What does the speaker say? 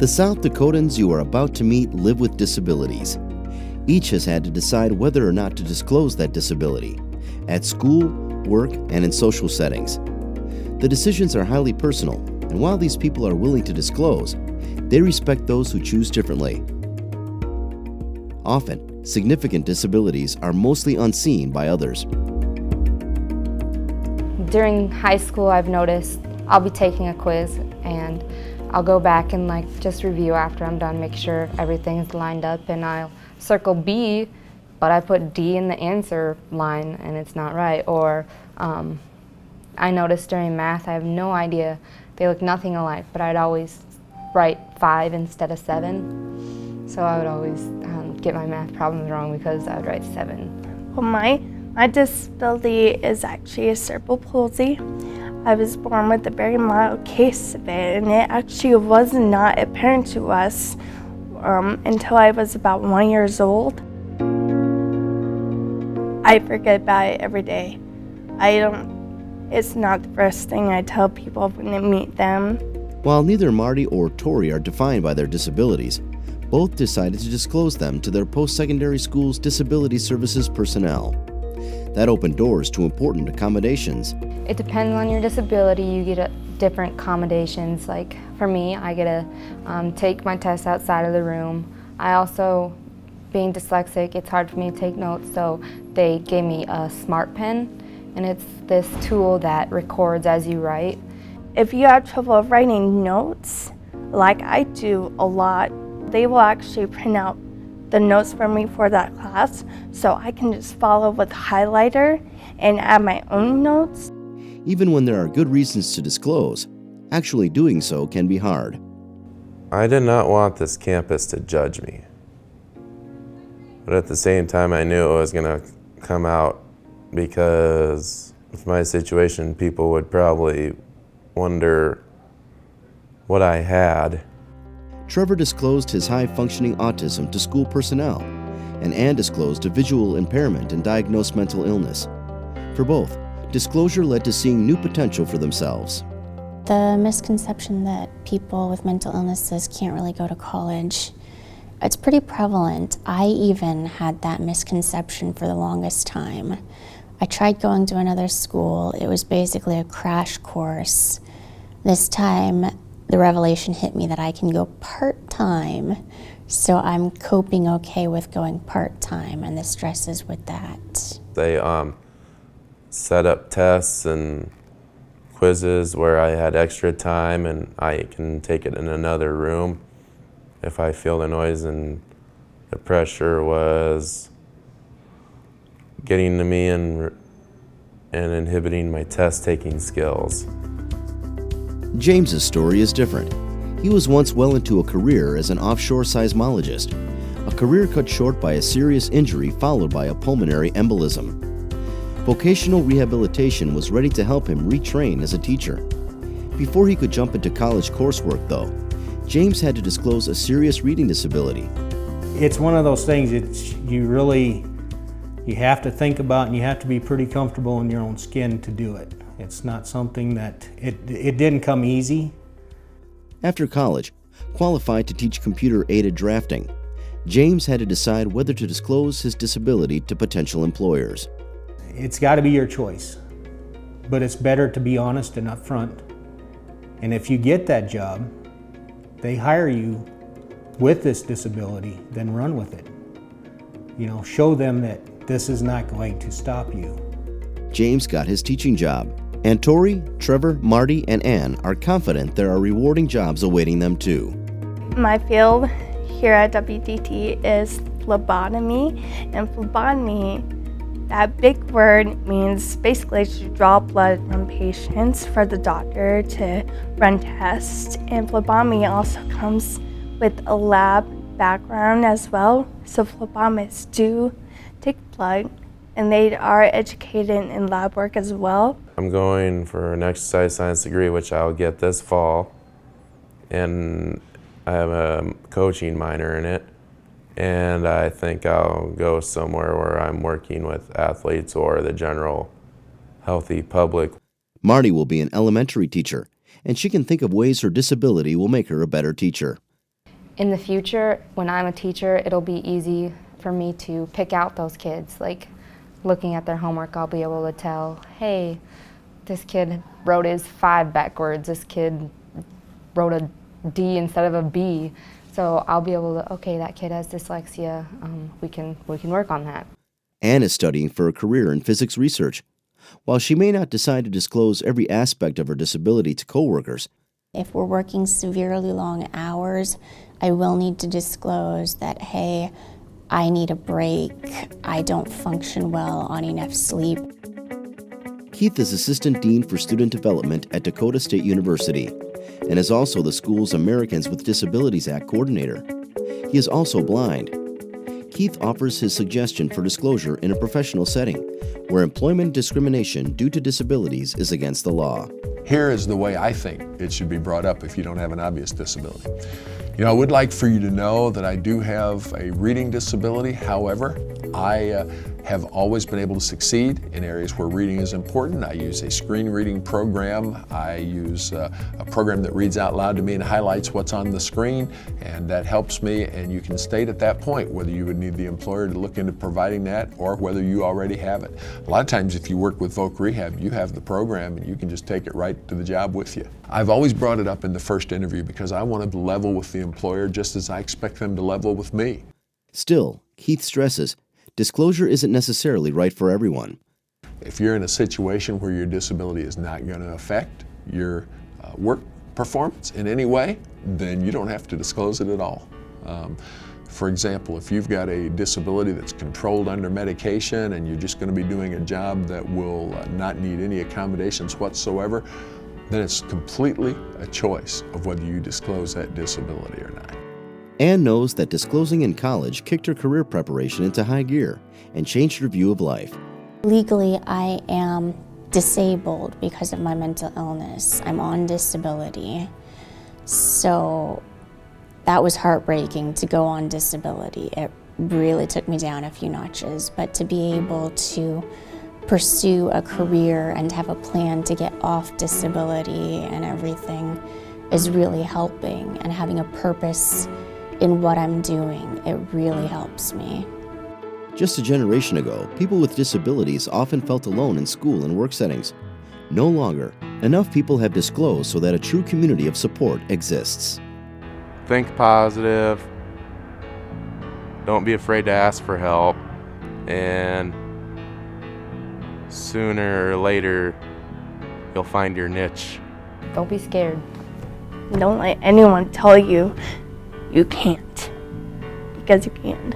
The South Dakotans you are about to meet live with disabilities. Each has had to decide whether or not to disclose that disability, at school, work, and in social settings. The decisions are highly personal, and while these people are willing to disclose, they respect those who choose differently. Often, significant disabilities are mostly unseen by others. During high school, I've noticed I'll be taking a quiz and I'll go back and just review after I'm done, make sure everything's lined up, and I'll circle B, but I put D in the answer line and it's not right. Or I noticed during math, I have no idea, they look nothing alike, but I'd always write 5 instead of 7. So I would always get my math problems wrong because I would write 7. Well, my disability is actually a cerebral palsy. I was born with a very mild case of it, and it actually was not apparent to us until I was about 1 year old. I forget about it every day. It's not the first thing I tell people when I meet them. While neither Marty or Tori are defined by their disabilities, both decided to disclose them to their post-secondary school's disability services personnel. That opened doors to important accommodations. It depends on your disability. You get different accommodations. Like for me, I get to take my tests outside of the room. I also, being dyslexic, it's hard for me to take notes, so they gave me a smart pen, and it's this tool that records as you write. If you have trouble writing notes, like I do a lot, they will actually print out the notes for me for that class, so I can just follow with highlighter and add my own notes. Even when there are good reasons to disclose, actually doing so can be hard. I did not want this campus to judge me. But at the same time, I knew it was going to come out because with my situation, people would probably wonder what I had. Trevor disclosed his high-functioning autism to school personnel, and Ann disclosed a visual impairment and diagnosed mental illness. For both, disclosure led to seeing new potential for themselves. The misconception that people with mental illnesses can't really go to college, it's pretty prevalent. I even had that misconception for the longest time. I tried going to another school. It was basically a crash course. This time, the revelation hit me that I can go part-time, so I'm coping okay with going part-time and the stresses with that. They set up tests and quizzes where I had extra time and I can take it in another room if I feel the noise, and the pressure was getting to me and inhibiting my test-taking skills. James's story is different. He was once well into a career as an offshore seismologist, a career cut short by a serious injury followed by a pulmonary embolism. Vocational rehabilitation was ready to help him retrain as a teacher. Before he could jump into college coursework, though, James had to disclose a serious reading disability. It's one of those things that you have to think about, and you have to be pretty comfortable in your own skin to do it. It's not something that, it didn't come easy. After college, qualified to teach computer-aided drafting, James had to decide whether to disclose his disability to potential employers. It's got to be your choice, but it's better to be honest and upfront. And if you get that job, they hire you with this disability, then run with it. Show them that this is not going to stop you. James got his teaching job, and Tori, Trevor, Marty, and Ann are confident there are rewarding jobs awaiting them too. My field here at WDT is phlebotomy, and phlebotomy, that big word, means basically to draw blood from patients for the doctor to run tests. And phlebotomy also comes with a lab background as well. So phlebotomists do take blood, and they are educated in lab work as well. I'm going for an exercise science degree, which I'll get this fall, and I have a coaching minor in it. And I think I'll go somewhere where I'm working with athletes or the general healthy public. Marty will be an elementary teacher, and she can think of ways her disability will make her a better teacher. In the future, when I'm a teacher, it'll be easy for me to pick out those kids. Like, looking at their homework, I'll be able to tell, hey, this kid wrote his 5 backwards, this kid wrote a D instead of a B. So I'll be able to, okay, that kid has dyslexia, we can work on that. Anne is studying for a career in physics research. While she may not decide to disclose every aspect of her disability to coworkers, if we're working severely long hours, I will need to disclose that, hey, I need a break, I don't function well on enough sleep. Keith is Assistant Dean for Student Development at Dakota State University and is also the school's Americans with Disabilities Act coordinator. He is also blind. Keith offers his suggestion for disclosure in a professional setting where employment discrimination due to disabilities is against the law. Here is the way I think it should be brought up if you don't have an obvious disability. You know, I would like for you to know that I do have a reading disability. However, I have always been able to succeed in areas where reading is important. I use a screen reading program. I use a program that reads out loud to me and highlights what's on the screen, and that helps me. And you can state at that point whether you would need the employer to look into providing that or whether you already have it. A lot of times if you work with Voc Rehab, you have the program and you can just take it right to the job with you. I've always brought it up in the first interview because I want to level with the employer just as I expect them to level with me. Still, Keith stresses, disclosure isn't necessarily right for everyone. If you're in a situation where your disability is not going to affect your work performance in any way, then you don't have to disclose it at all. For example, if you've got a disability that's controlled under medication and you're just going to be doing a job that will not need any accommodations whatsoever, then it's completely a choice of whether you disclose that disability or not. Anne knows that disclosing in college kicked her career preparation into high gear and changed her view of life. Legally, I am disabled because of my mental illness. I'm on disability. So that was heartbreaking to go on disability. It really took me down a few notches, but to be able to pursue a career and have a plan to get off disability and everything is really helping, and having a purpose in what I'm doing, it really helps me. Just a generation ago, people with disabilities often felt alone in school and work settings. No longer. Enough people have disclosed so that a true community of support exists. Think positive, don't be afraid to ask for help, and sooner or later you'll find your niche. Don't be scared. Don't let anyone tell you you can't, because you can.